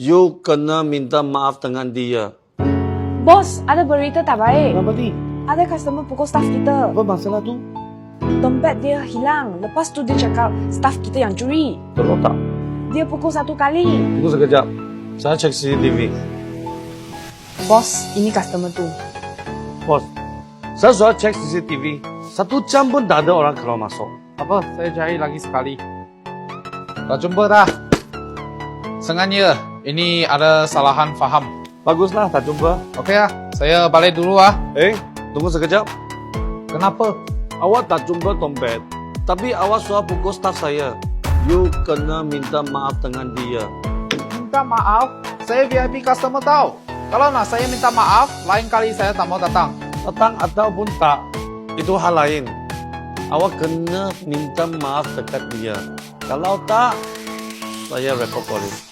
You kena minta maaf dengan dia. Bos, ada berita tak baik. Kenapa ni? Ada customer pukul staff kita. Apa masalah tu? Dompet dia hilang. Lepas tu dia cakap staff kita yang curi. Betul tak? Dia pukul 1 kali. Tunggu sekejap. Saya cek CCTV. Bos, ini customer tu. Bos, saya sudah cek CCTV. 1 jam pun tak ada orang keluar masuk. Apa? Saya cari lagi sekali. Dah jumpa dah. Sengaja. Ini ada salahan faham. Baguslah, tak jumpa. Okey lah. Saya balik dulu ah. Tunggu sekejap. Kenapa? Awak tak jumpa dompet. Tapi awak sudah pukul staff saya. You kena minta maaf dengan dia. Minta maaf? Saya VIP customer tahu. Kalau nak saya minta maaf, lain kali saya tak mau datang. Datang ataupun tak, itu hal lain. Awak kena minta maaf dekat dia. Kalau tak, saya report polis.